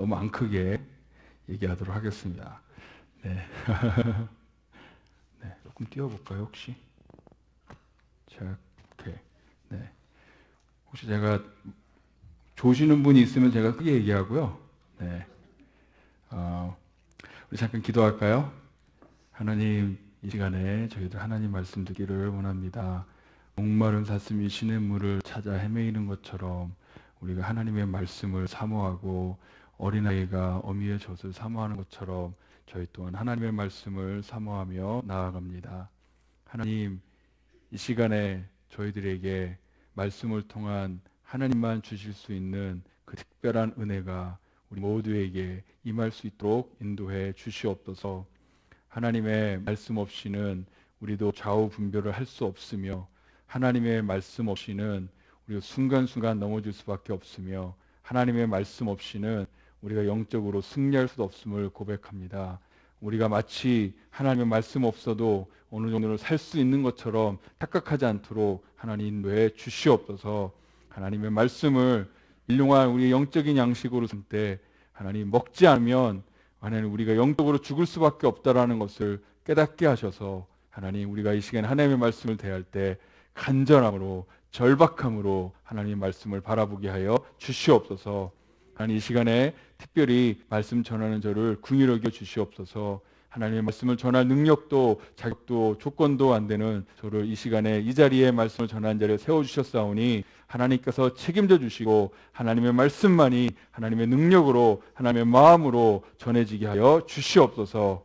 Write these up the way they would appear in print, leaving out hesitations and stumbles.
너무 안 크게 얘기하도록 하겠습니다. 네. 네. 조금 띄워볼까요, 혹시? 자, 오케이. 네. 혹시 제가 조시는 분이 있으면 제가 크게 얘기하고요. 네. 어, 우리 잠깐 기도할까요? 하나님, 이 시간에 저희들 하나님 말씀 듣기를 원합니다. 목마른 사슴이 시냇물을 찾아 헤매이는 것처럼 우리가 하나님의 말씀을 사모하고 어린아이가 어미의 젖을 사모하는 것처럼 저희 또한 하나님의 말씀을 사모하며 나아갑니다. 하나님, 이 시간에 저희들에게 말씀을 통한 하나님만 주실 수 있는 그 특별한 은혜가 우리 모두에게 임할 수 있도록 인도해 주시옵소서. 하나님의 말씀 없이는 우리도 좌우분별을 할 수 없으며 하나님의 말씀 없이는 우리가 순간순간 넘어질 수밖에 없으며 하나님의 말씀 없이는 우리가 영적으로 승리할 수도 없음을 고백합니다. 우리가 마치 하나님의 말씀 없어도 어느 정도는 살 수 있는 것처럼 착각하지 않도록 하나님 인도해 주시옵소서. 하나님의 말씀을 일용할 우리 영적인 양식으로 쓸 때 하나님 먹지 않으면 하나님 우리가 영적으로 죽을 수밖에 없다라는 것을 깨닫게 하셔서 하나님 우리가 이 시간에 하나님의 말씀을 대할 때 간절함으로 절박함으로 하나님의 말씀을 바라보게 하여 주시옵소서. 하나님 이 시간에 특별히 말씀 전하는 저를 긍휼히 여겨 주시옵소서. 하나님의 말씀을 전할 능력도 자격도 조건도 안 되는 저를 이 시간에 이 자리에 말씀을 전하는 자리에 세워주셨사오니 하나님께서 책임져 주시고 하나님의 말씀만이 하나님의 능력으로 하나님의 마음으로 전해지게 하여 주시옵소서.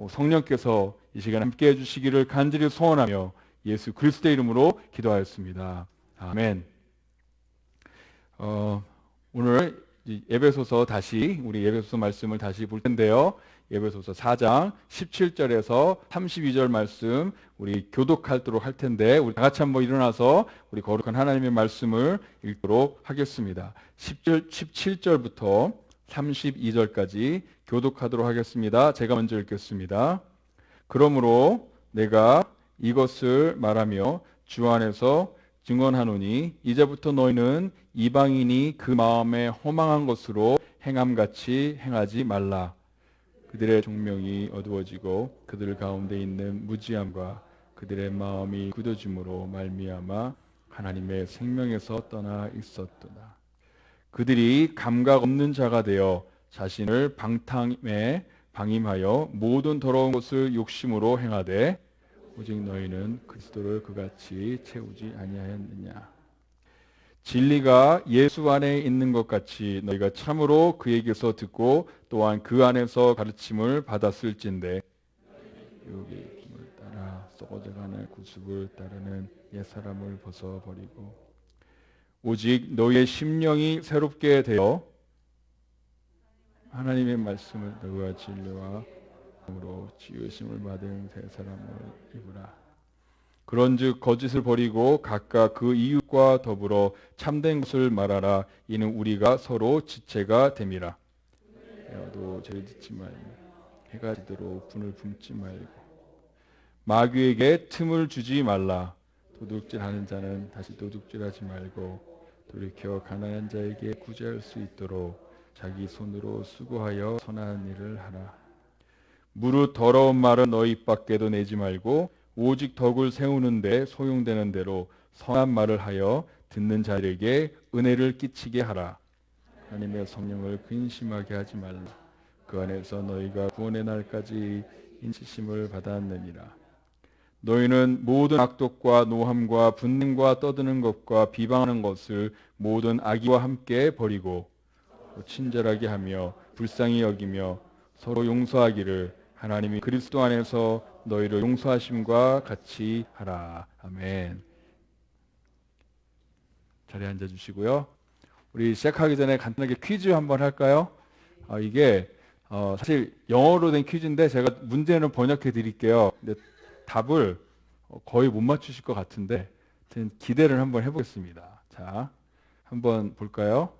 성령께서 이 시간 함께 해주시기를 간절히 소원하며 예수 그리스도의 이름으로 기도하였습니다. 아멘. 오늘 에베소서 다시 우리 에베소서 말씀을 다시 볼 텐데요. 에베소서 4장 17절에서 32절 말씀 우리 교독하도록 할 텐데 우리 다 같이 한번 일어나서 우리 거룩한 하나님의 말씀을 읽도록 하겠습니다. 17절부터 32절까지 교독하도록 하겠습니다. 제가 먼저 읽겠습니다. 그러므로 내가 이것을 말하며 주 안에서 증언하노니 이제부터 너희는 이방인이 그 마음에 허망한 것으로 행함같이 행하지 말라. 그들의 종명이 어두워지고 그들 가운데 있는 무지함과 그들의 마음이 굳어짐으로 말미암아 하나님의 생명에서 떠나 있었도다. 그들이 감각 없는 자가 되어 자신을 방탕에 방임하여 모든 더러운 것을 욕심으로 행하되 오직 너희는 그리스도를 그같이 채우지 아니하였느냐. 진리가 예수 안에 있는 것 같이 너희가 참으로 그에게서 듣고 또한 그 안에서 가르침을 받았을진데 유혹의 힘을 따라 썩어져가는 구습을 따르는 옛사람을 벗어버리고 오직 너희의 심령이 새롭게 되어 하나님의 말씀을 너희와 진리와 으로 지으심을 받은 새 사람을 입으라. 그런즉 거짓을 버리고 각각 그 이웃과 더불어 참된 것을 말하라. 이는 우리가 서로 지체가 됨이라. 해도 죄를 짓지 말고 해가 지도록 분을 품지 말고 마귀에게 틈을 주지 말라. 도둑질하는 자는 다시 도둑질하지 말고 돌이켜 가난한 자에게 구제할 수 있도록 자기 손으로 수고하여 선한 일을 하라. 무릇 더러운 말은 너희 입 밖에도 내지 말고 오직 덕을 세우는데 소용되는 대로 선한 말을 하여 듣는 자들에게 은혜를 끼치게 하라. 하나님의 성령을 근심하게 하지 말라. 그 안에서 너희가 구원의 날까지 인치심을 받았느니라. 너희는 모든 악독과 노함과 분냄과 떠드는 것과 비방하는 것을 모든 악의와 함께 버리고 친절하게 하며 불쌍히 여기며 서로 용서하기를 하나님이 그리스도 안에서 너희를 용서하심과 같이 하라. 아멘. 자리에 앉아주시고요. 우리 시작하기 전에 간단하게 퀴즈 한번 할까요? 이게 사실 영어로 된 퀴즈인데 제가 문제는 번역해 드릴게요. 근데 답을 거의 못 맞추실 것 같은데 기대를 한번 해보겠습니다. 자, 한번 볼까요?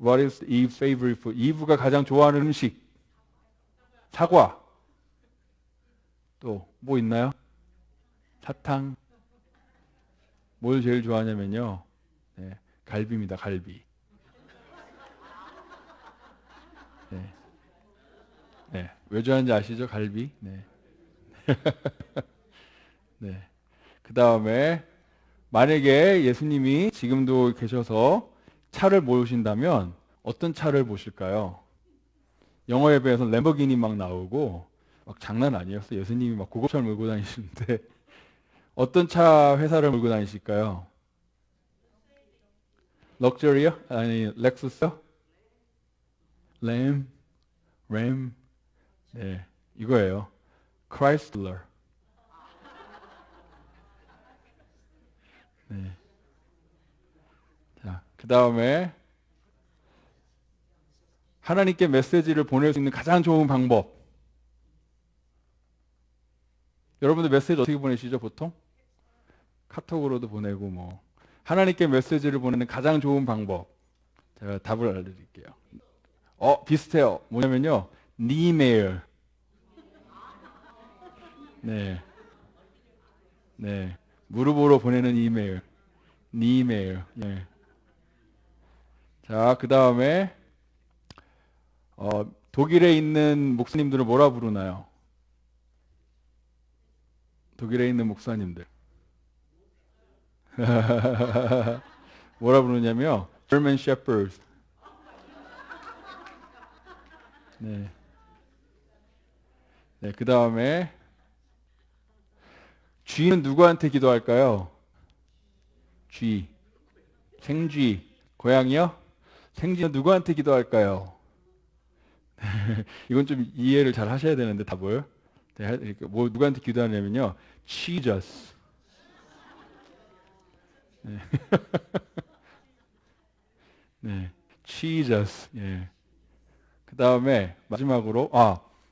What is Eve's favorite food? 이브가 가장 좋아하는 음식. 사과. 또 뭐 있나요? 사탕. 뭘 제일 좋아하냐면요. 네, 갈비입니다. 갈비. 네. 네. 왜 좋아하는지 아시죠? 갈비. 네. 네. 그 다음에 만약에 예수님이 지금도 계셔서 차를 모으신다면 어떤 차를 모실까요? 영어 예배에서 램보기니 막 나오고 막 장난 아니었어요. 예수님이 막 고급차를 몰고 다니시는데 어떤 차 회사를 몰고 다니실까요? 럭셔리요? 아니 렉서스요? 램, 네 이거예요. 크라이슬러. 네. 자, 그 다음에 하나님께 메시지를 보낼 수 있는 가장 좋은 방법. 여러분들 메시지 어떻게 보내시죠, 보통? 카톡으로도 보내고 뭐. 하나님께 메시지를 보내는 가장 좋은 방법. 제가 답을 알려드릴게요. 비슷해요. 뭐냐면요, 니메일. 네, 네. 무릎으로 보내는 이메일. 니메일. 네. 자, 그 다음에 독일에 있는 목사님들을 뭐라 부르나요? 독일에 있는 목사님들. 뭐라 부르냐면요, German Shepherds. 네. 네, 그 다음에 쥐는 누구한테 기도할까요? 쥐. 생쥐. 고양이요? 생쥐는 누구한테 기도할까요? 이건 좀 이해를 잘 하셔야 되는데 답을. 네, 이렇게 뭐 누구한테 기도하냐면요, Jesus. 네. 네. Jesus. 예. 그 다음에 마지막으로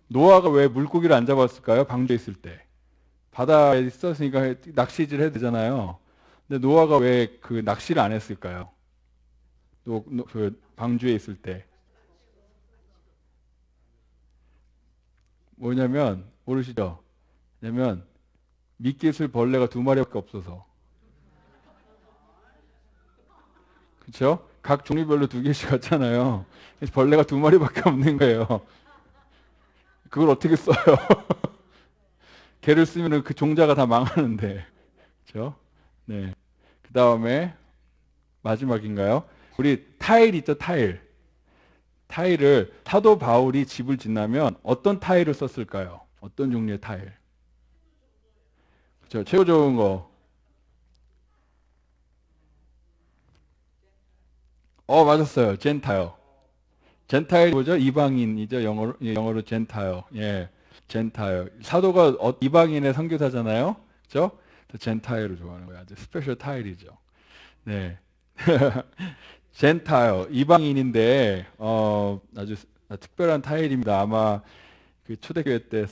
노아가 왜 물고기를 안 잡았을까요? 방주에 있을 때. 바다에 있었으니까 낚시질 해야 되잖아요. 근데 노아가 왜 그 낚시를 안 했을까요? 그 방주에 있을 때. 뭐냐면 모르시죠? 왜냐면 미끼 쓸 벌레가 2마리밖에 없어서. 그렇죠? 각 종류별로 2개씩 갔잖아요. 그래서 벌레가 2마리밖에 없는 거예요. 그걸 어떻게 써요? 개를 쓰면은 그 종자가 다 망하는데. 그렇죠? 네. 그 다음에 마지막인가요? 우리 타일 있죠, 타일. 타일을 사도 바울이 집을 짓냐면 어떤 타일을 썼을까요? 어떤 종류의 타일? 그렇죠? 최고 좋은 거. 맞았어요. 젠타일. 젠타일 뭐죠? 이방인이죠. 영어로 젠타일. 예. 젠타일. 사도가 이방인의 선교사잖아요. 그렇죠? 젠타일을 좋아하는 거예요. 아주 스페셜 타일이죠. 네. 젠타일, 이방인인데 아주 특별한 타일입니다. 아마 그 초대교회 때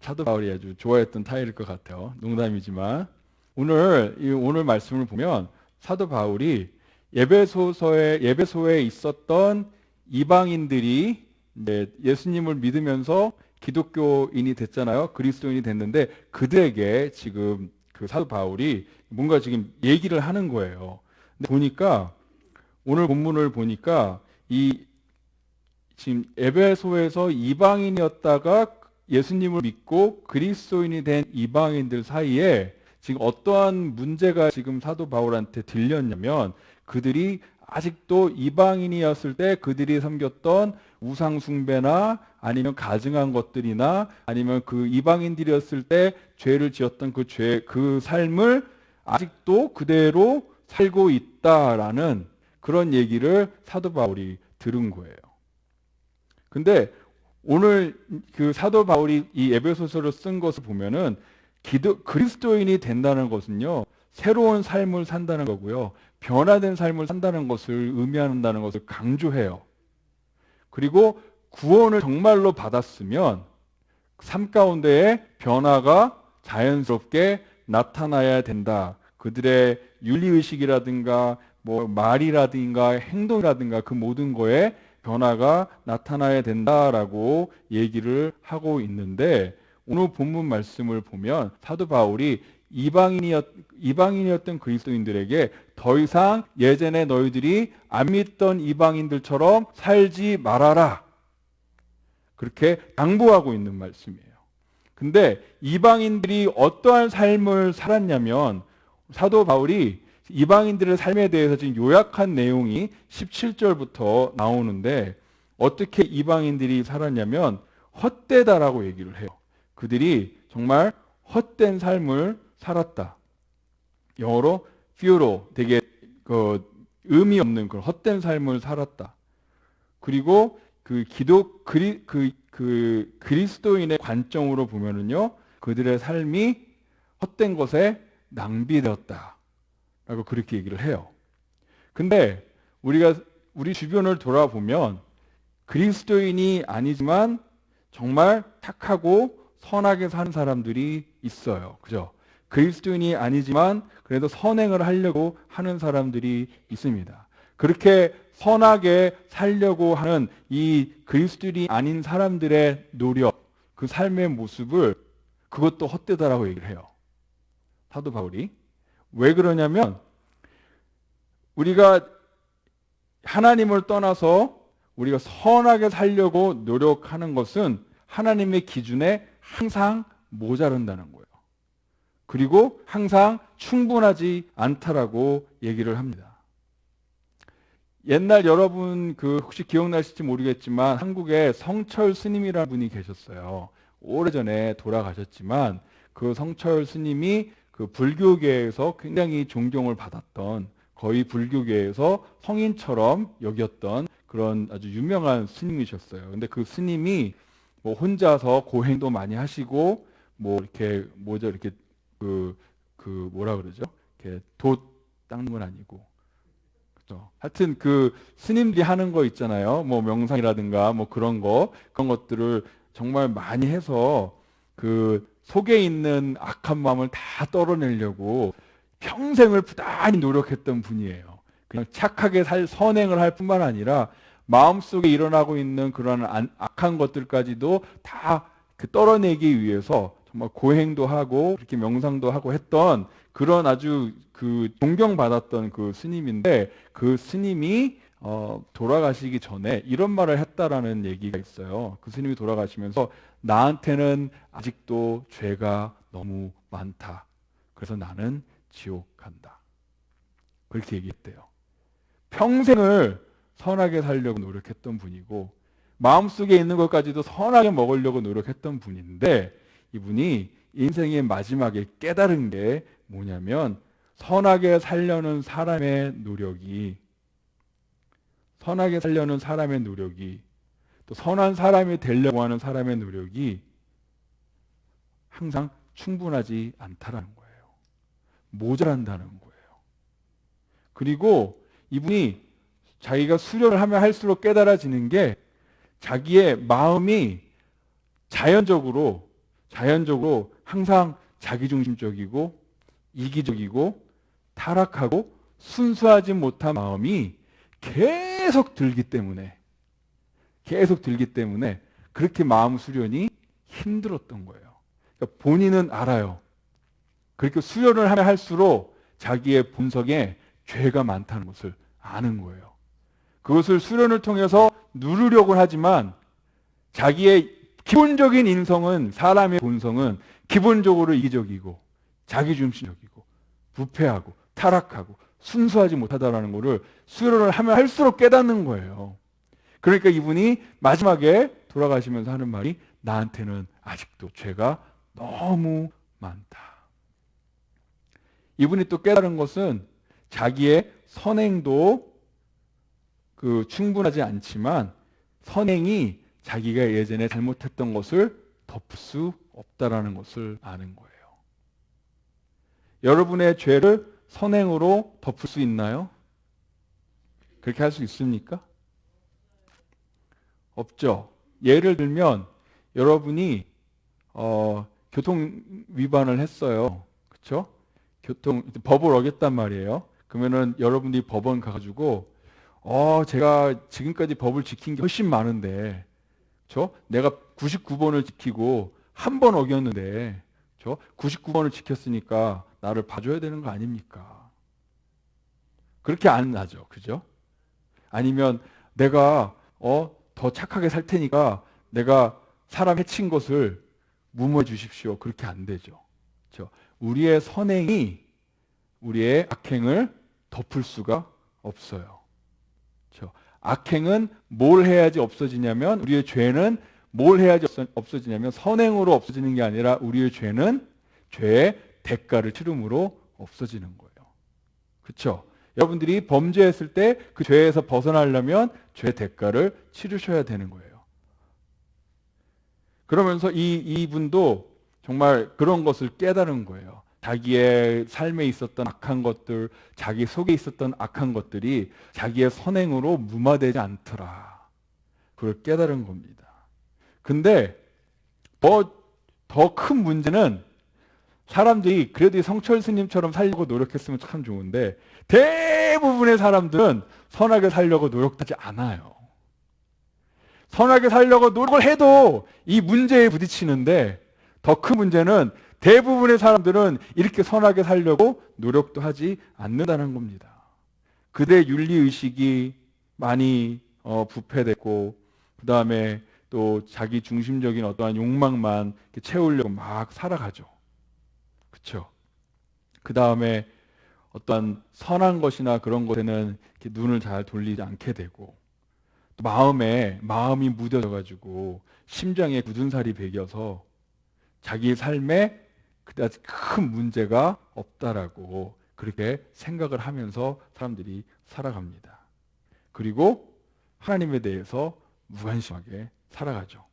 사도 바울이 아주 좋아했던 타일일 것 같아요. 농담이지만 오늘 말씀을 보면 사도 바울이 예배소에 있었던 이방인들이 이제 예수님을 믿으면서 기독교인이 됐잖아요. 그리스도인이 됐는데 그들에게 지금 그 사도 바울이 뭔가 지금 얘기를 하는 거예요. 근데 보니까 오늘 본문을 보니까 이 지금 에베소에서 이방인이었다가 예수님을 믿고 그리스도인이 된 이방인들 사이에 지금 어떠한 문제가 지금 사도 바울한테 들렸냐면 그들이 아직도 이방인이었을 때 그들이 섬겼던 우상 숭배나 아니면 가증한 것들이나 아니면 그 이방인들이었을 때 죄를 지었던 그 삶을 아직도 그대로 살고 있다라는 그런 얘기를 사도 바울이 들은 거예요. 근데 오늘 그 사도 바울이 이 에베소서를 쓴 것을 보면은 그리스도인이 된다는 것은요, 새로운 삶을 산다는 거고요, 변화된 삶을 산다는 것을 의미한다는 것을 강조해요. 그리고 구원을 정말로 받았으면 삶 가운데에 변화가 자연스럽게 나타나야 된다. 그들의 윤리의식이라든가 뭐 말이라든가 행동이라든가 그 모든 거에 변화가 나타나야 된다라고 얘기를 하고 있는데 오늘 본문 말씀을 보면 사도 바울이 이방인이었던 그리스도인들에게 더 이상 예전에 너희들이 안 믿던 이방인들처럼 살지 말아라 그렇게 당부하고 있는 말씀이에요. 근데 이방인들이 어떠한 삶을 살았냐면 사도 바울이 이방인들의 삶에 대해서 지금 요약한 내용이 17절부터 나오는데 어떻게 이방인들이 살았냐면 헛되다라고 얘기를 해요. 그들이 정말 헛된 삶을 살았다. 영어로 futile, 되게 의미 없는 그런 헛된 삶을 살았다. 그리고 그리스도인의 관점으로 보면은요, 그들의 삶이 헛된 것에 낭비되었다. 라고 그렇게 얘기를 해요. 근데 우리 주변을 돌아보면 그리스도인이 아니지만 정말 착하고 선하게 사는 사람들이 있어요. 그죠? 그리스도인이 아니지만 그래도 선행을 하려고 하는 사람들이 있습니다. 그렇게 선하게 살려고 하는 이 그리스도인이 아닌 사람들의 노력, 그 삶의 모습을 그것도 헛되다라고 얘기를 해요. 사도 바울이. 왜 그러냐면 우리가 하나님을 떠나서 우리가 선하게 살려고 노력하는 것은 하나님의 기준에 항상 모자란다는 거예요. 그리고 항상 충분하지 않다라고 얘기를 합니다. 옛날 여러분 혹시 기억나실지 모르겠지만 한국에 성철 스님이라는 분이 계셨어요. 오래전에 돌아가셨지만 그 성철 스님이 그 불교계에서 굉장히 존경을 받았던, 거의 불교계에서 성인처럼 여겼던 그런 아주 유명한 스님이셨어요. 근데 그 스님이 뭐 혼자서 고행도 많이 하시고 뭐 이렇게 이렇게 뭐라 그러죠? 이렇게 돛 닦는 건 아니고, 그렇죠? 하여튼 그 스님들이 하는 거 있잖아요. 뭐 명상이라든가 뭐 그런 것들을 정말 많이 해서 그 속에 있는 악한 마음을 다 떨어내려고 평생을 부단히 노력했던 분이에요. 그냥 착하게 선행을 할 뿐만 아니라 마음속에 일어나고 있는 그런 악한 것들까지도 다 떨어내기 위해서 정말 고행도 하고 그렇게 명상도 하고 했던 그런 아주 존경받았던 그 스님인데, 그 스님이 돌아가시기 전에 이런 말을 했다라는 얘기가 있어요. 그 스님이 돌아가시면서 나한테는 아직도 죄가 너무 많다. 그래서 나는 지옥 간다. 그렇게 얘기했대요. 평생을 선하게 살려고 노력했던 분이고 마음속에 있는 것까지도 선하게 먹으려고 노력했던 분인데, 이분이 인생의 마지막에 깨달은 게 뭐냐면 선하게 살려는 사람의 노력이 또 선한 사람이 되려고 하는 사람의 노력이 항상 충분하지 않다라는 거예요. 모자란다는 거예요. 그리고 이분이 자기가 수련을 하면 할수록 깨달아지는 게 자기의 마음이 자연적으로 항상 자기중심적이고 이기적이고 타락하고 순수하지 못한 마음이 계속 들기 때문에 그렇게 마음 수련이 힘들었던 거예요. 그러니까 본인은 알아요. 그렇게 수련을 하면 할수록 자기의 본성에 죄가 많다는 것을 아는 거예요. 그것을 수련을 통해서 누르려고 하지만 자기의 기본적인 인성은, 사람의 본성은 기본적으로 이기적이고 자기중심적이고 부패하고 타락하고 순수하지 못하다라는 것을 수련을 하면 할수록 깨닫는 거예요. 그러니까 이분이 마지막에 돌아가시면서 하는 말이 나한테는 아직도 죄가 너무 많다. 이분이 또 깨달은 것은 자기의 선행도 충분하지 않지만 선행이 자기가 예전에 잘못했던 것을 덮을 수 없다라는 것을 아는 거예요. 여러분의 죄를 선행으로 덮을 수 있나요? 그렇게 할 수 있습니까? 없죠. 예를 들면 여러분이 교통 위반을 했어요. 그렇죠? 법을 어겼단 말이에요. 그러면은 여러분들이 법원 가가지고 제가 지금까지 법을 지킨 게 훨씬 많은데, 내가 99번을 지키고 한 번 어겼는데, 99번을 지켰으니까 나를 봐줘야 되는 거 아닙니까? 그렇게 안 하죠, 그죠? 아니면 내가 더 착하게 살 테니까 내가 사람 해친 것을 무모해 주십시오. 그렇게 안 되죠. 그렇죠? 우리의 선행이 우리의 악행을 덮을 수가 없어요. 그렇죠? 악행은 뭘 해야지 없어지냐면, 우리의 죄는 뭘 해야지 없어지냐면 선행으로 없어지는 게 아니라 우리의 죄는 죄의 대가를 치름으로 없어지는 거예요. 그렇죠? 여러분들이 범죄했을 때 그 죄에서 벗어나려면 죄의 대가를 치르셔야 되는 거예요. 그러면서 이분도 정말 그런 것을 깨달은 거예요. 자기의 삶에 있었던 악한 것들, 자기 속에 있었던 악한 것들이 자기의 선행으로 무마되지 않더라. 그걸 깨달은 겁니다. 근데 더 큰 문제는, 사람들이 그래도 성철 스님처럼 살려고 노력했으면 참 좋은데 대부분의 사람들은 선하게 살려고 노력하지 않아요. 선하게 살려고 노력을 해도 이 문제에 부딪히는데, 더 큰 문제는 대부분의 사람들은 이렇게 선하게 살려고 노력도 하지 않는다는 겁니다. 그들의 윤리의식이 많이 부패됐고, 그 다음에 또 자기 중심적인 어떠한 욕망만 채우려고 막 살아가죠. 그렇죠? 그 다음에 어떤 선한 것이나 그런 것에는 이렇게 눈을 잘 돌리지 않게 되고, 또 마음이 무뎌져가지고 심장에 굳은 살이 배겨서 자기 삶에 그다지 큰 문제가 없다라고 그렇게 생각을 하면서 사람들이 살아갑니다. 그리고 하나님에 대해서 무관심하게 살아가죠.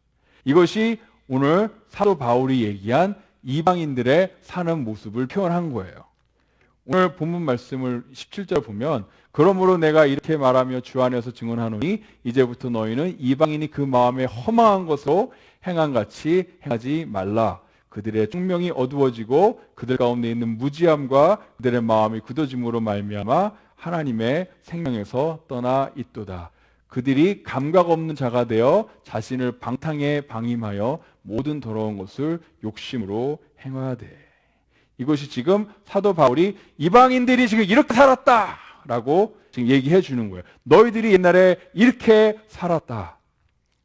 이것이 오늘 사도 바울이 얘기한 이방인들의 사는 모습을 표현한 거예요. 오늘 본문 말씀을 17절 보면, 그러므로 내가 이렇게 말하며 주 안에서 증언하노니 이제부터 너희는 이방인이 그 마음에 허망한 것으로 행한 같이 행하지 말라. 그들의 총명이 어두워지고 그들 가운데 있는 무지함과 그들의 마음이 굳어짐으로 말미암아 하나님의 생명에서 떠나 있도다. 그들이 감각 없는 자가 되어 자신을 방탕에 방임하여 모든 더러운 것을 욕심으로 행하되. 이것이 지금 사도 바울이 이방인들이 지금 이렇게 살았다라고 지금 얘기해 주는 거예요. 너희들이 옛날에 이렇게 살았다.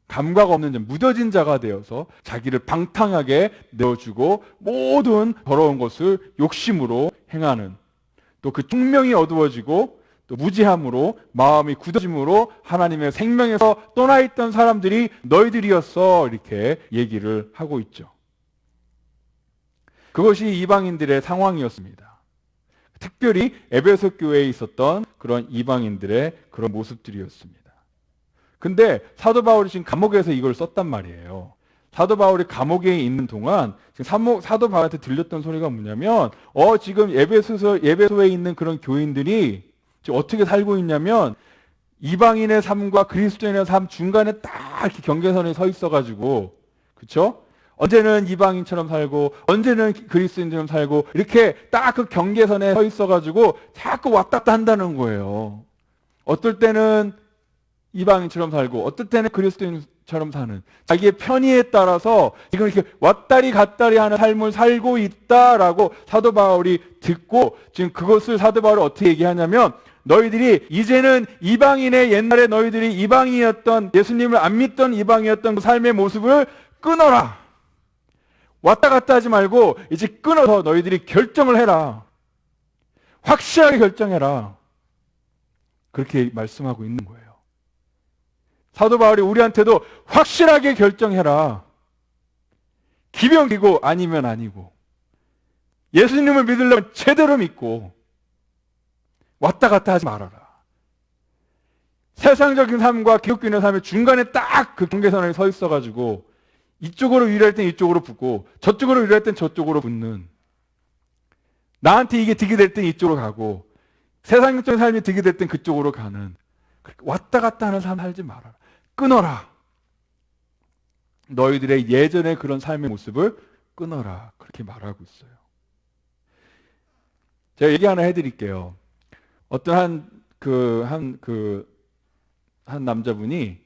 감각 없는 자, 무뎌진 자가 되어서 자기를 방탕하게 내어주고 모든 더러운 것을 욕심으로 행하는, 또 그 총명이 어두워지고 또 무지함으로 마음이 굳어짐으로 하나님의 생명에서 떠나 있던 사람들이 너희들이었어, 이렇게 얘기를 하고 있죠. 그것이 이방인들의 상황이었습니다. 특별히 에베소 교회에 있었던 그런 이방인들의 그런 모습들이었습니다. 근데 사도 바울이 지금 감옥에서 이걸 썼단 말이에요. 사도 바울이 감옥에 있는 동안 지금 사도 바울한테 들렸던 소리가 뭐냐면, 지금 에베소에 있는 그런 교인들이 지금 어떻게 살고 있냐면, 이방인의 삶과 그리스도인의 삶 중간에 딱 이렇게 경계선에 서 있어가지고, 그렇죠? 언제는 이방인처럼 살고 언제는 그리스도인처럼 살고, 이렇게 딱 그 경계선에 서 있어가지고 자꾸 왔다 갔다 한다는 거예요. 어떨 때는 이방인처럼 살고 어떨 때는 그리스도인처럼 사는, 자기의 편의에 따라서 지금 이렇게 왔다리 갔다리 하는 삶을 살고 있다라고 사도 바울이 듣고, 지금 그것을 사도 바울이 어떻게 얘기하냐면, 너희들이 이제는 이방인의, 옛날에 너희들이 이방인이었던, 예수님을 안 믿던 이방인이었던 그 삶의 모습을 끊어라. 왔다 갔다 하지 말고 이제 끊어서 너희들이 결정을 해라. 확실하게 결정해라. 그렇게 말씀하고 있는 거예요. 사도 바울이 우리한테도 확실하게 결정해라. 기병이고 아니면 아니고, 예수님을 믿으려면 제대로 믿고 왔다 갔다 하지 말아라. 세상적인 삶과 기독교인의 삶의 중간에 딱 그 경계선에 서 있어가지고 이쪽으로 위로할 땐 이쪽으로 붙고 저쪽으로 위로할 땐 저쪽으로 붙는, 나한테 이게 득이 될 땐 이쪽으로 가고 세상적인 삶이 득이 될 땐 그쪽으로 가는, 왔다 갔다 하는 삶 살지 말아라. 끊어라. 너희들의 예전의 그런 삶의 모습을 끊어라. 그렇게 말하고 있어요. 제가 얘기 하나 해드릴게요. 어떤 한 남자분이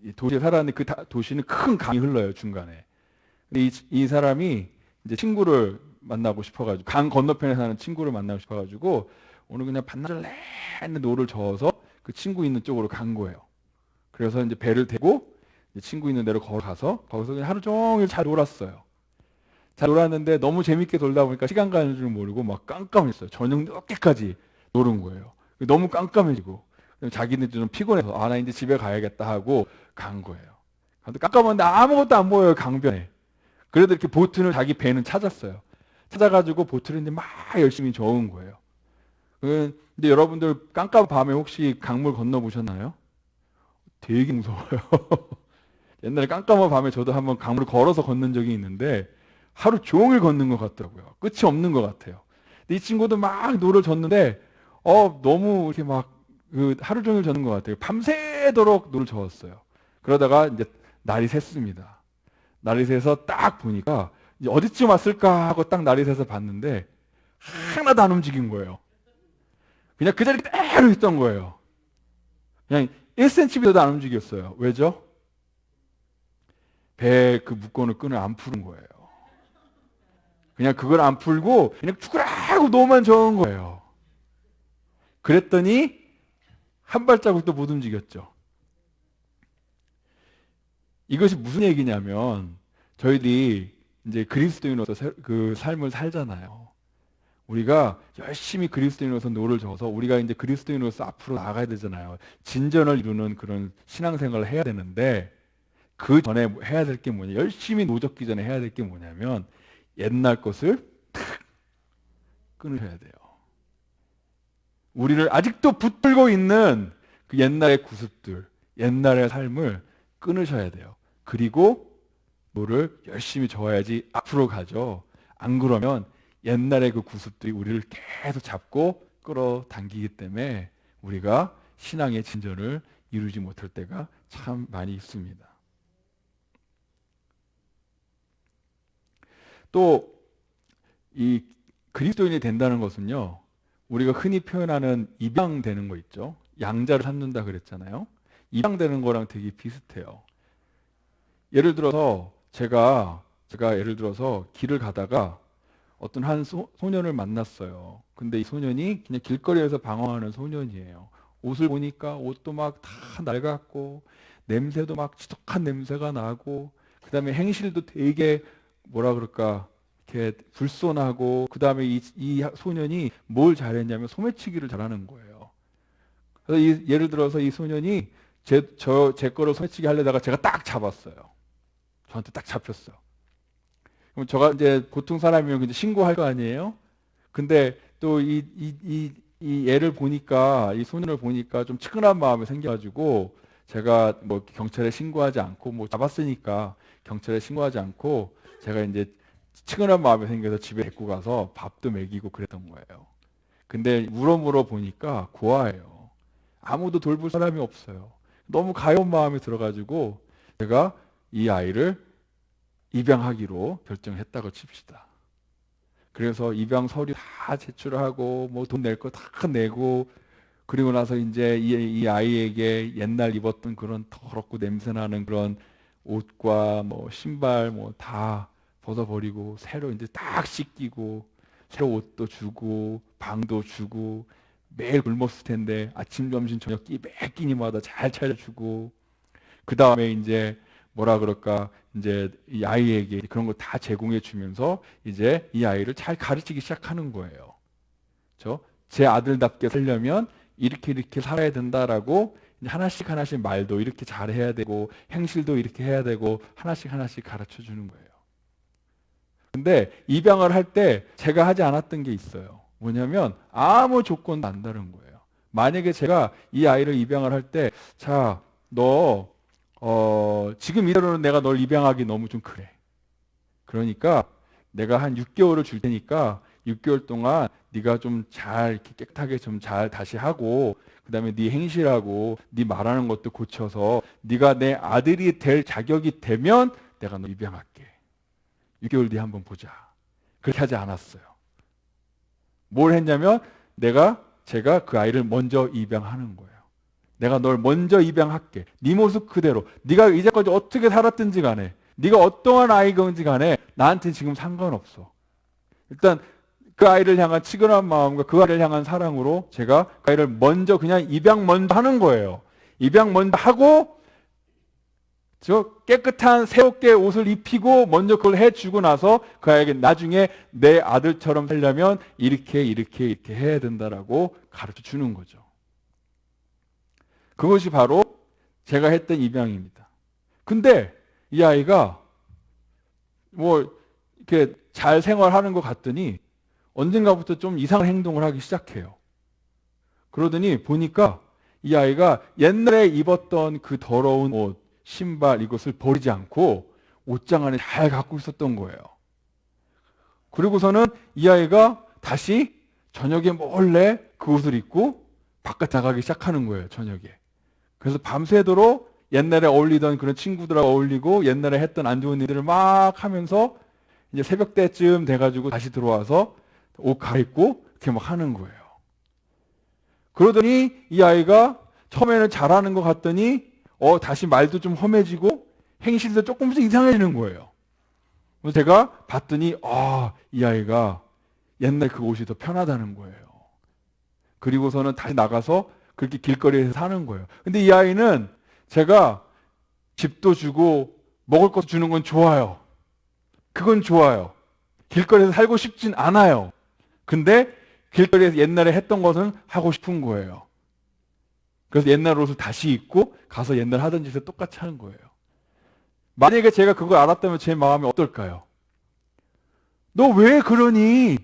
이 도시에 살았는데 그 도시는 큰 강이 흘러요, 중간에. 근데 이 사람이 이제 친구를 만나고 싶어가지고, 강 건너편에 사는 친구를 만나고 싶어가지고 오늘 그냥 반나절 내내 노를 저어서 그 친구 있는 쪽으로 간 거예요. 그래서 이제 배를 대고 친구 있는 데로 걸어가서 거기서 그냥 하루 종일 잘 놀았어요. 잘 놀았는데 너무 재밌게 놀다 보니까 시간 가는 줄 모르고 막 깜깜했어요. 저녁 늦게까지 노는 거예요. 너무 깜깜해지고 자기는 좀 피곤해서 나 이제 집에 가야겠다 하고 간 거예요. 근데 깜깜한데 아무것도 안 보여요, 강변에. 그래도 이렇게 보트는 자기 배는 찾았어요. 찾아가지고 보트를 이제 막 열심히 저은 거예요. 근데 여러분들 깜깜한 밤에 혹시 강물 건너보셨나요? 되게 무서워요. 옛날에 깜깜한 밤에 저도 한번 강물을 걸어서 걷는 적이 있는데 하루 종일 걷는 것 같더라고요. 끝이 없는 것 같아요. 근데 이 친구도 막 노를 젓는데 너무 이렇게 막 하루 종일 젓는 것 같아요. 밤새도록 노를 저었어요. 그러다가 이제 날이 샜습니다. 날이 새서 딱 보니까 이제 어디쯤 왔을까 하고 딱 날이 새서 봤는데 하나도 안 움직인 거예요. 그냥 그 자리에 그대로 있던 거예요. 그냥 1cm도 안 움직였어요. 왜죠? 배 그 묶어놓은 끈을 안 푸는 거예요. 그냥 그걸 안 풀고 그냥 죽으라고 노만 저은 거예요. 그랬더니 한 발자국도 못 움직였죠. 이것이 무슨 얘기냐면 저희들이 이제 그리스도인으로서 그 삶을 살잖아요. 우리가 열심히 그리스도인으로서 노를 져서 우리가 이제 그리스도인으로서 앞으로 나가야 되잖아요. 진전을 이루는 그런 신앙생활을 해야 되는데 그 전에 해야 될 게 뭐냐? 열심히 노젓기 전에 해야 될 게 뭐냐면 옛날 것을 탁 끊으셔야 돼요. 우리를 아직도 붙들고 있는 그 옛날의 구습들, 옛날의 삶을 끊으셔야 돼요. 그리고 노를 열심히 저어야지 앞으로 가죠. 안 그러면 옛날의 그 구습들이 우리를 계속 잡고 끌어당기기 때문에 우리가 신앙의 진전을 이루지 못할 때가 참 많이 있습니다. 또 이 그리스도인이 된다는 것은요, 우리가 흔히 표현하는 입양되는 거 있죠. 양자를 삼는다 그랬잖아요. 입양되는 거랑 되게 비슷해요. 예를 들어서 제가 예를 들어서 길을 가다가 어떤 한 소년을 만났어요. 근데 이 소년이 그냥 길거리에서 방황하는 소년이에요. 옷을 보니까 옷도 막 다 낡았고 냄새도 막 지독한 냄새가 나고 그다음에 행실도 되게 뭐라 그럴까 이렇게 불손하고 그다음에 이 소년이 뭘 잘했냐면 소매치기를 잘하는 거예요. 그래서 예를 들어서 이 소년이 제 거를 소매치기 하려다가 제가 딱 잡았어요. 저한테 딱 잡혔어. 그럼 제가 이제 보통 사람이면 이제 신고할 거 아니에요? 근데 또 이 애를 보니까 이 소년을 보니까 좀 측은한 마음이 생겨가지고 제가 뭐 경찰에 신고하지 않고 뭐 잡았으니까 경찰에 신고하지 않고 제가 이제 측은한 마음이 생겨서 집에 데리고 가서 밥도 먹이고 그랬던 거예요. 근데 물어 보니까 고아예요. 아무도 돌볼 사람이 없어요. 너무 가여운 마음이 들어가지고 제가 이 아이를 입양하기로 결정했다고 칩시다. 그래서 입양 서류 다 제출하고 뭐 돈 낼 거 다 내고 그리고 나서 이제 이 아이에게 옛날 입었던 그런 더럽고 냄새나는 그런 옷과 뭐 신발 뭐 다 벗어버리고 새로 이제 딱 씻기고 새로 옷도 주고 방도 주고 매일 굶었을 텐데 아침 점심 저녁 매 끼니마다 잘 차려주고 그 다음에 이제 뭐라 그럴까 이제 이 아이에게 그런 거 다 제공해 주면서 이제 이 아이를 잘 가르치기 시작하는 거예요. 제 아들답게 살려면 이렇게 살아야 된다라고 하나씩 말도 이렇게 잘 해야 되고 행실도 이렇게 해야 되고 하나씩 가르쳐 주는 거예요. 근데 입양을 할 때 제가 하지 않았던 게 있어요. 뭐냐면 아무 조건도 안 다른 거예요. 만약에 제가 이 아이를 입양을 할 때 자, 너 지금 이대로는 내가 널 입양하기 너무 좀 그래. 그러니까 내가 한 6개월을 줄 테니까 6개월 동안 네가 좀 잘 이렇게 깨끗하게 좀 잘 다시 하고 그다음에 네 행실하고 네 말하는 것도 고쳐서 네가 내 아들이 될 자격이 되면 내가 너 입양할게. 6개월 뒤에 한번 보자. 그렇게 하지 않았어요. 뭘 했냐면 제가 그 아이를 먼저 입양하는 거예요. 내가 널 먼저 입양할게. 네 모습 그대로. 네가 이제까지 어떻게 살았든지 간에 네가 어떠한 아이건지 간에 나한테 지금 상관없어. 일단 그 아이를 향한 치근한 마음과 그 아이를 향한 사랑으로 제가 그 아이를 먼저 그냥 입양 먼저 하는 거예요. 입양 먼저 하고 저 깨끗한 새롭게 옷을 입히고 먼저 그걸 해주고 나서 그 아이에게 나중에 내 아들처럼 살려면 이렇게 해야 된다라고 가르쳐 주는 거죠. 그것이 바로 제가 했던 입양입니다. 근데 이 아이가 뭐 이렇게 잘 생활하는 것 같더니 언젠가부터 좀 이상한 행동을 하기 시작해요. 그러더니 보니까 이 아이가 옛날에 입었던 그 더러운 옷, 신발 이것을 버리지 않고 옷장 안에 잘 갖고 있었던 거예요. 그리고서는 이 아이가 다시 저녁에 몰래 그 옷을 입고 바깥 나가기 시작하는 거예요. 저녁에. 그래서 밤새도록 옛날에 어울리던 그런 친구들하고 어울리고 옛날에 했던 안 좋은 일들을 막 하면서 이제 새벽 때쯤 돼가지고 다시 들어와서 옷 갈아입고 이렇게 막 하는 거예요. 그러더니 이 아이가 처음에는 잘하는 것 같더니 다시 말도 좀 험해지고 행실도 조금씩 이상해지는 거예요. 그래서 제가 봤더니 이 아이가 옛날 그 옷이 더 편하다는 거예요. 그리고서는 다시 나가서 그렇게 길거리에서 사는 거예요. 근데 이 아이는 제가 집도 주고 먹을 것도 주는 건 좋아요. 그건 좋아요. 길거리에서 살고 싶진 않아요. 근데 길거리에서 옛날에 했던 것은 하고 싶은 거예요. 그래서 옛날 옷을 다시 입고 가서 옛날 하던 짓을 똑같이 하는 거예요. 만약에 제가 그걸 알았다면 제 마음이 어떨까요? 너 왜 그러니?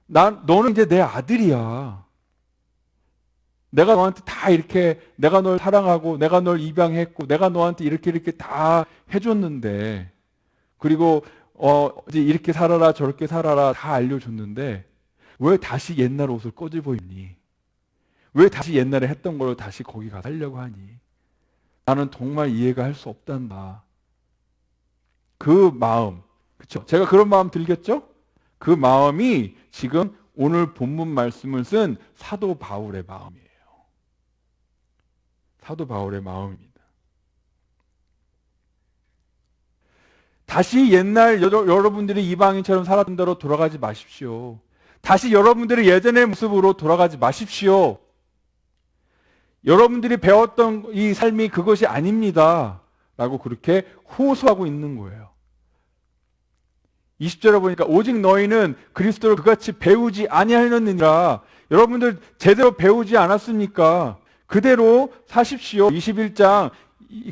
너는 이제 내 아들이야. 내가 너한테 다 이렇게 내가 널 사랑하고 내가 널 입양했고 내가 너한테 이렇게 다 해줬는데 그리고 이제 이렇게 살아라 저렇게 살아라 다 알려줬는데 왜 다시 옛날 옷을 꼬집어 입니? 왜 다시 옛날에 했던 걸 다시 거기 가서 하려고 하니? 나는 정말 이해가 할 수 없단다. 그 마음, 그렇죠? 제가 그런 마음 들겠죠? 그 마음이 지금 오늘 본문 말씀을 쓴 사도 바울의 마음이에요. 사도 바울의 마음입니다. 다시 옛날 여러분들이 이방인처럼 살았던 대로 돌아가지 마십시오. 다시 여러분들의 예전의 모습으로 돌아가지 마십시오. 여러분들이 배웠던 이 삶이 그것이 아닙니다. 라고 그렇게 호소하고 있는 거예요. 20절에 보니까 오직 너희는 그리스도를 그같이 배우지 아니하였느니라. 여러분들 제대로 배우지 않았습니까? 그대로 사십시오. 21장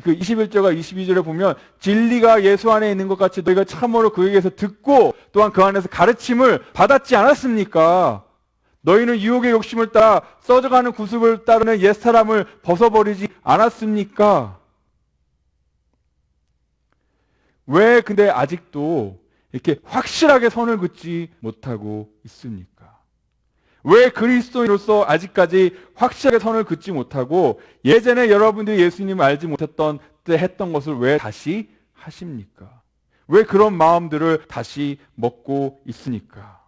그 21절과 22절에 보면 진리가 예수 안에 있는 것 같이 너희가 참으로 그에게서 듣고 또한 그 안에서 가르침을 받았지 않았습니까? 너희는 유혹의 욕심을 따라 써져가는 구습을 따르는 옛사람을 벗어버리지 않았습니까? 왜 근데 아직도 이렇게 확실하게 선을 긋지 못하고 있습니까? 왜 그리스도인으로서 아직까지 확실하게 선을 긋지 못하고 예전에 여러분들이 예수님을 알지 못했던 때 했던 것을 왜 다시 하십니까? 왜 그런 마음들을 다시 먹고 있으니까?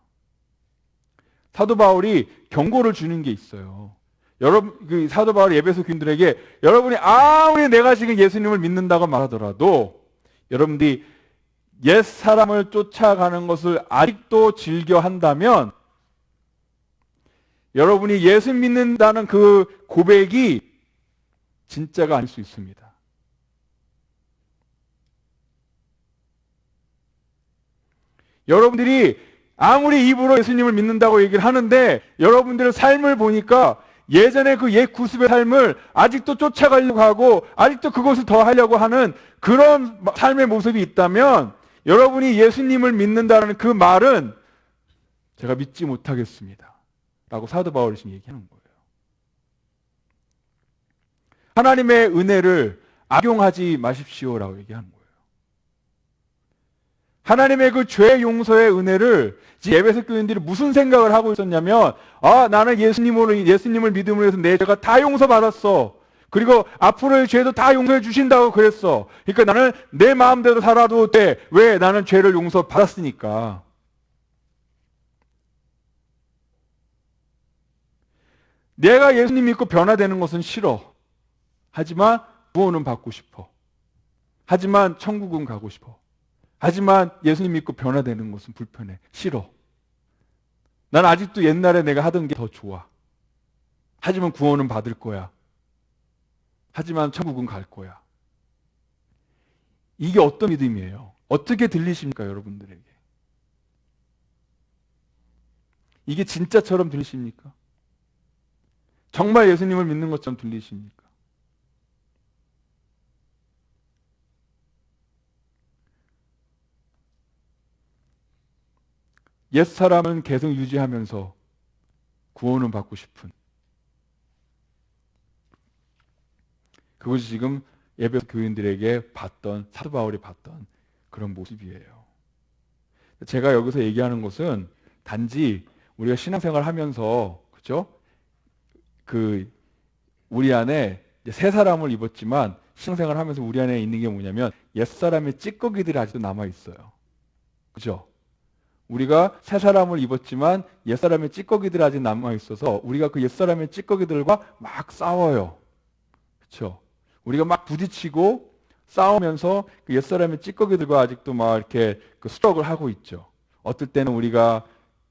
사도 바울이 경고를 주는 게 있어요. 여러분, 사도 바울이 에베소 교인들에게 여러분이 아무리 내가 지금 예수님을 믿는다고 말하더라도 여러분들이 옛 사람을 쫓아가는 것을 아직도 즐겨 한다면 여러분이 예수 믿는다는 그 고백이 진짜가 아닐 수 있습니다. 여러분들이 아무리 입으로 예수님을 믿는다고 얘기를 하는데 여러분들의 삶을 보니까 예전에 그 옛 구습의 삶을 아직도 쫓아가려고 하고 아직도 그것을 더 하려고 하는 그런 삶의 모습이 있다면 여러분이 예수님을 믿는다는 그 말은 제가 믿지 못하겠습니다. 라고 사도 바울이 지금 얘기하는 거예요. 하나님의 은혜를 악용하지 마십시오라고 얘기하는 거예요. 하나님의 그 죄 용서의 은혜를 에베소 교인들이 무슨 생각을 하고 있었냐면 나는 예수님을 믿음으로 해서 내 죄가 다 용서받았어. 그리고 앞으로의 죄도 다 용서해 주신다고 그랬어. 그러니까 나는 내 마음대로 살아도 돼. 왜? 나는 죄를 용서받았으니까. 내가 예수님 믿고 변화되는 것은 싫어. 하지만 구원은 받고 싶어. 하지만 천국은 가고 싶어. 하지만 예수님 믿고 변화되는 것은 불편해. 싫어. 난 아직도 옛날에 내가 하던 게 더 좋아. 하지만 구원은 받을 거야. 하지만 천국은 갈 거야. 이게 어떤 믿음이에요? 어떻게 들리십니까, 여러분들에게? 이게 진짜처럼 들리십니까? 정말 예수님을 믿는 것처럼 들리십니까? 옛사람은 계속 유지하면서 구원을 받고 싶은, 그것이 지금 에베소 교인들에게 봤던, 사도 바울이 봤던 그런 모습이에요. 제가 여기서 얘기하는 것은 단지 우리가 신앙생활 하면서, 그죠? 우리 안에 새 사람을 입었지만 신앙생활 하면서 우리 안에 있는 게 뭐냐면 옛사람의 찌꺼기들이 아직도 남아있어요. 그죠? 우리가 새 사람을 입었지만 옛사람의 찌꺼기들이 아직 남아있어서 우리가 그 옛사람의 찌꺼기들과 막 싸워요. 그렇죠? 우리가 막 부딪히고 싸우면서 그 옛사람의 찌꺼기들과 아직도 막 이렇게 그 스트럭을 하고 있죠. 어떨 때는 우리가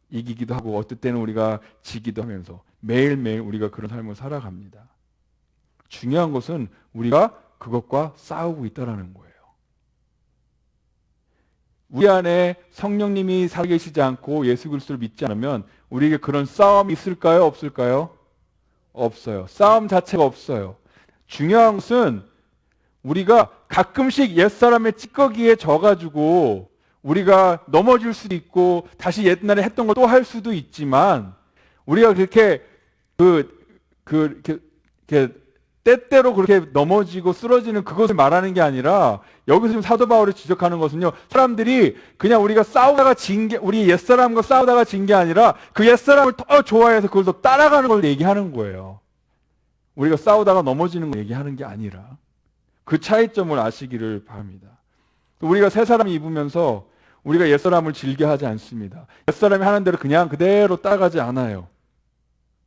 이기기도 하고 어떨 때는 우리가 지기도 하면서 매일매일 우리가 그런 삶을 살아갑니다. 중요한 것은 우리가 그것과 싸우고 있다는 거예요. 우리 안에 성령님이 살아계시지 않고 예수 그리스도를 믿지 않으면 우리에게 그런 싸움이 있을까요? 없을까요? 없어요. 싸움 자체가 없어요. 중요한 것은 우리가 가끔씩 옛사람의 찌꺼기에 져가지고 우리가 넘어질 수도 있고 다시 옛날에 했던 걸 또 할 수도 있지만 우리가 그렇게 이렇게 때때로 그렇게 넘어지고 쓰러지는 그것을 말하는 게 아니라 여기서 지금 사도 바울이 지적하는 것은요, 사람들이 그냥 우리가 싸우다가 진 게, 우리 옛사람과 싸우다가 진 게 아니라 그 옛사람을 더 좋아해서 그걸 더 따라가는 걸 얘기하는 거예요. 우리가 싸우다가 넘어지는 걸 얘기하는 게 아니라 그 차이점을 아시기를 바랍니다. 우리가 새 사람이 입으면서 우리가 옛사람을 즐겨하지 않습니다. 옛사람이 하는 대로 그냥 그대로 따라가지 않아요.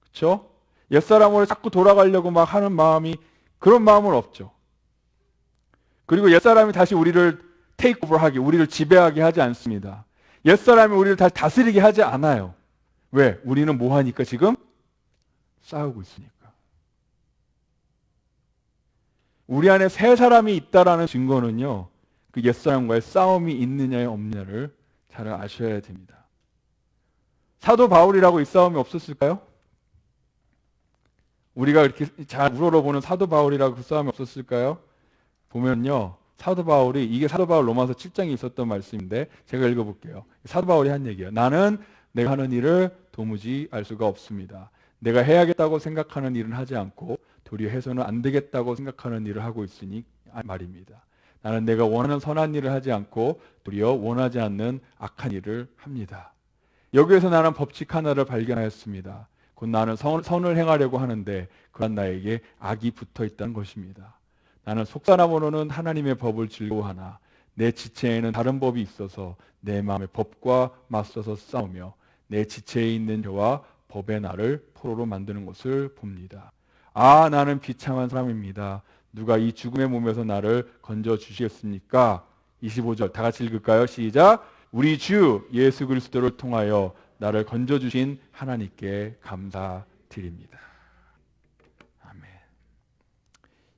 그렇죠? 옛사람으로 자꾸 돌아가려고 막 하는 마음이, 그런 마음은 없죠. 그리고 옛사람이 다시 우리를 테이크 오버하게, 우리를 지배하게 하지 않습니다. 옛사람이 우리를 다시 다스리게 하지 않아요. 왜? 우리는 뭐 하니까 지금? 싸우고 있으니까. 우리 안에 새 사람이 있다라는 증거는요, 그 옛사람과의 싸움이 있느냐에 없느냐를 잘 아셔야 됩니다. 사도 바울이라고 이 싸움이 없었을까요? 우리가 이렇게 잘 우러러보는 사도 바울이라고 그 싸움이 없었을까요? 보면요, 사도 바울이, 이게 사도 바울 로마서 7장에 있었던 말씀인데 제가 읽어볼게요. 사도 바울이 한 얘기예요. 나는 내가 하는 일을 도무지 알 수가 없습니다. 내가 해야겠다고 생각하는 일은 하지 않고 도리어 해서는 안 되겠다고 생각하는 일을 하고 있으니 말입니다. 나는 내가 원하는 선한 일을 하지 않고 도리어 원하지 않는 악한 일을 합니다. 여기에서 나는 법칙 하나를 발견하였습니다. 곧 나는 선을 행하려고 하는데 그런 나에게 악이 붙어 있다는 것입니다. 나는 속사람으로는 하나님의 법을 즐거워하나 내 지체에는 다른 법이 있어서 내 마음의 법과 맞서서 싸우며 내 지체에 있는 저와 법의 나를 포로로 만드는 것을 봅니다. 아, 나는 비참한 사람입니다. 누가 이 죽음의 몸에서 나를 건져 주시겠습니까? 25절 다 같이 읽을까요? 시작. 우리 주 예수 그리스도를 통하여 나를 건져 주신 하나님께 감사드립니다. 아멘.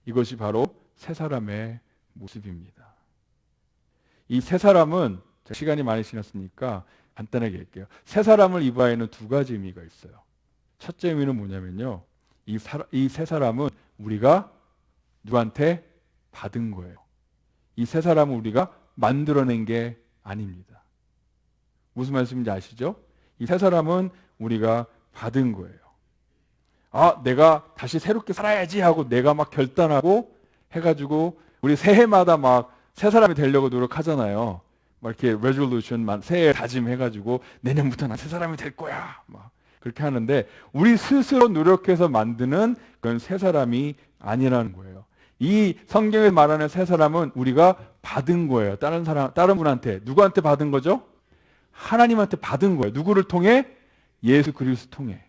이것이 바로 새 사람의 모습입니다. 이 새 사람은 시간이 많이 지났으니까 간단하게 할게요. 새 사람을 입어야에는 두 가지 의미가 있어요. 첫째 의미는 뭐냐면요, 이 새 사람은 우리가 누구한테 받은 거예요. 이 새 사람은 우리가 만들어낸 게 아닙니다. 무슨 말씀인지 아시죠? 이 새 사람은 우리가 받은 거예요. 아, 내가 다시 새롭게 살아야지 하고 내가 막 결단하고 해가지고 우리 새해마다 막 새 사람이 되려고 노력하잖아요. 막 이렇게 resolution, 새해 다짐해가지고 내년부터 나 새 사람이 될 거야. 막 그렇게 하는데 우리 스스로 노력해서 만드는 그런 새 사람이 아니라는 거예요. 이 성경에서 말하는 새 사람은 우리가 받은 거예요. 다른 분한테. 누구한테 받은 거죠? 하나님한테 받은 거예요. 누구를 통해? 예수 그리스도 통해.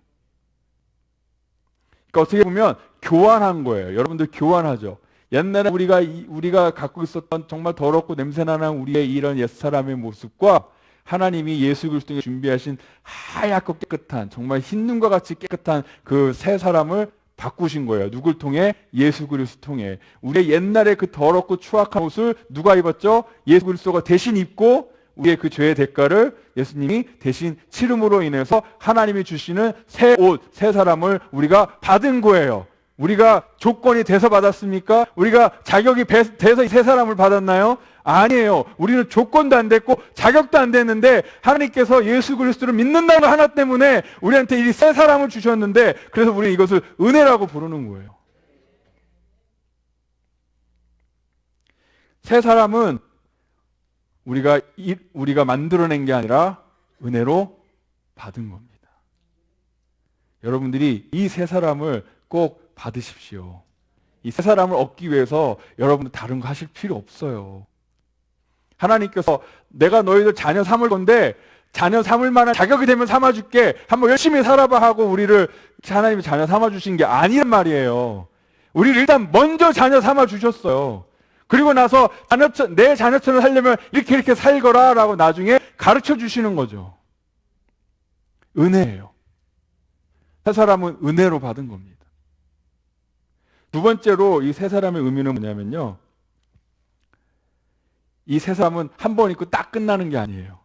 그러니까 어떻게 보면 교환한 거예요. 여러분들 교환하죠. 옛날에 우리가 갖고 있었던 정말 더럽고 냄새나는 우리의 이런 옛사람의 모습과 하나님이 예수 그리스도에 준비하신 하얗고 깨끗한, 정말 흰 눈과 같이 깨끗한 그 새 사람을 바꾸신 거예요. 누굴 통해? 예수 그리스도 통해. 우리의 옛날에 그 더럽고 추악한 옷을 누가 입었죠? 예수 그리스도가 대신 입고 우리의 그 죄의 대가를 예수님이 대신 치름으로 인해서 하나님이 주시는 새 옷, 새 사람을 우리가 받은 거예요. 우리가 조건이 돼서 받았습니까? 우리가 자격이 돼서 새 사람을 받았나요? 아니에요. 우리는 조건도 안 됐고 자격도 안 됐는데 하나님께서 예수 그리스도를 믿는다는 하나 때문에 우리한테 이 새 사람을 주셨는데 그래서 우리는 이것을 은혜라고 부르는 거예요. 새 사람은 우리가 만들어낸 게 아니라 은혜로 받은 겁니다. 여러분들이 이 새 사람을 꼭 받으십시오. 이 새 사람을 얻기 위해서 여러분들 다른 거 하실 필요 없어요. 하나님께서 내가 너희들 자녀 삼을 건데 자녀 삼을 만한 자격이 되면 삼아줄게. 한번 열심히 살아봐 하고 우리를 하나님이 자녀 삼아주신 게 아니란 말이에요. 우리를 일단 먼저 자녀 삼아주셨어요. 그리고 나서 내 자녀처럼 살려면 이렇게 살거라 라고 나중에 가르쳐 주시는 거죠. 은혜예요. 새 사람은 은혜로 받은 겁니다. 두 번째로 이 새 사람의 의미는 뭐냐면요. 이 새 사람은 한 번 입고 딱 끝나는 게 아니에요.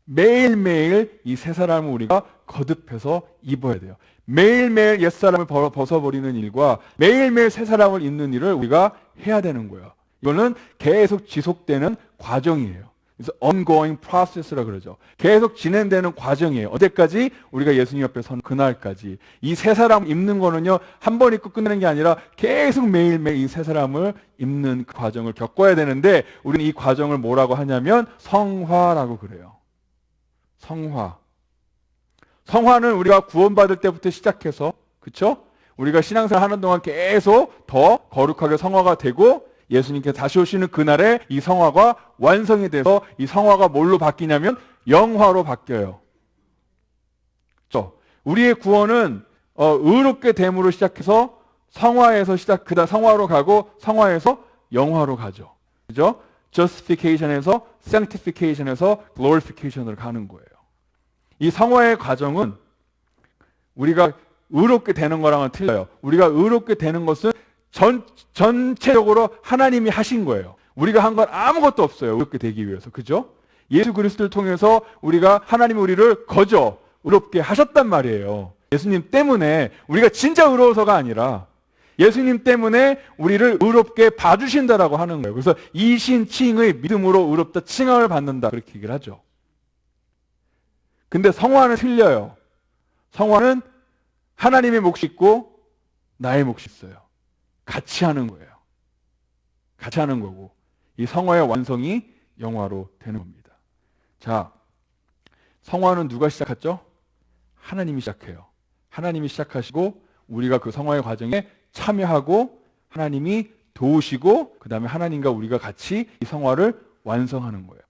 매일매일 이 새 사람을 우리가 거듭해서 입어야 돼요. 매일매일 옛사람을 벗어버리는 일과 매일매일 새 사람을 입는 일을 우리가 해야 되는 거예요. 이거는 계속 지속되는 과정이에요. 그래서 ongoing process라 그러죠. 계속 진행되는 과정이에요. 어디까지? 우리가 예수님 앞에 선 그날까지. 이 새 사람 입는 거는요, 한 번 입고 끝내는 게 아니라 계속 매일매일 이 새 사람을 입는 그 과정을 겪어야 되는데 우리는 이 과정을 뭐라고 하냐면 성화라고 그래요. 성화. 성화는 우리가 구원받을 때부터 시작해서, 그렇죠? 우리가 신앙생활 하는 동안 계속 더 거룩하게 성화가 되고 예수님께서 다시 오시는 그날에 이 성화가 완성이 돼서 이 성화가 뭘로 바뀌냐면 영화로 바뀌어요. 그렇죠? 우리의 구원은 의롭게 됨으로 시작해서 성화에서 그다음 성화로 가고 성화에서 영화로 가죠. 그죠? justification에서 sanctification에서 glorification으로 가는 거예요. 이 성화의 과정은 우리가 의롭게 되는 거랑은 틀려요. 우리가 의롭게 되는 것은 전체적으로 하나님이 하신 거예요. 우리가 한 건 아무것도 없어요. 의롭게 되기 위해서. 그죠? 예수 그리스도를 통해서 하나님이 우리를 거저 의롭게 하셨단 말이에요. 예수님 때문에 우리가 진짜 의로워서가 아니라 예수님 때문에 우리를 의롭게 봐주신다라고 하는 거예요. 그래서 이신칭의 믿음으로 의롭다 칭함을 받는다. 그렇게 얘기를 하죠. 근데 성화는 틀려요. 성화는 하나님의 몫이 있고 나의 몫이 있어요. 같이 하는 거예요. 같이 하는 거고 이 성화의 완성이 영화로 되는 겁니다. 자, 성화는 누가 시작했죠? 하나님이 시작해요. 하나님이 시작하시고 우리가 그 성화의 과정에 참여하고 하나님이 도우시고 그 다음에 하나님과 우리가 같이 이 성화를 완성하는 거예요.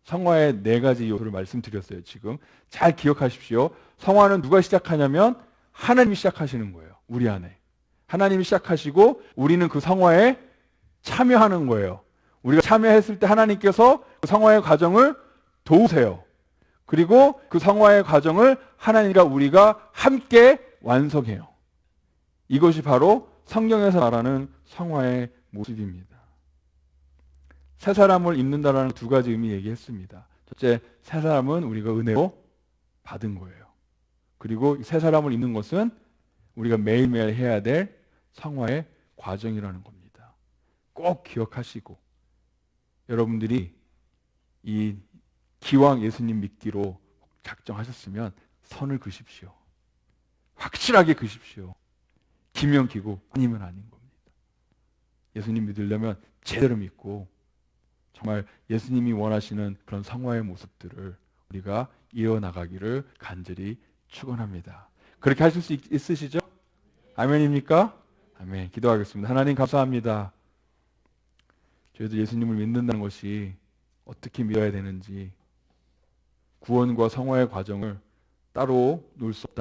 성화의 4가지 요소를 말씀드렸어요. 지금 잘 기억하십시오. 성화는 누가 시작하냐면 하나님이 시작하시는 거예요. 우리 안에. 하나님이 시작하시고 우리는 그 성화에 참여하는 거예요. 우리가 참여했을 때 하나님께서 그 성화의 과정을 도우세요. 그리고 그 성화의 과정을 하나님과 우리가 함께 완성해요. 이것이 바로 성경에서 말하는 성화의 모습입니다. 새 사람을 입는다라는 2가지 의미 얘기했습니다. 첫째, 새 사람은 우리가 은혜로 받은 거예요. 그리고 새 사람을 입는 것은 우리가 매일매일 해야 될 성화의 과정이라는 겁니다. 꼭 기억하시고 여러분들이 이 기왕 예수님 믿기로 작정하셨으면 선을 그십시오. 확실하게 그십시오. 기면 기고 아니면 아닌 겁니다. 예수님 믿으려면 제대로 믿고 정말 예수님이 원하시는 그런 성화의 모습들을 우리가 이어나가기를 간절히 축원합니다. 그렇게 하실 수 있으시죠? 아멘입니까? 아멘. 기도하겠습니다. 하나님 감사합니다. 저희도 예수님을 믿는다는 것이 어떻게 믿어야 되는지 구원과 성화의 과정을 따로 놓을 수 없다.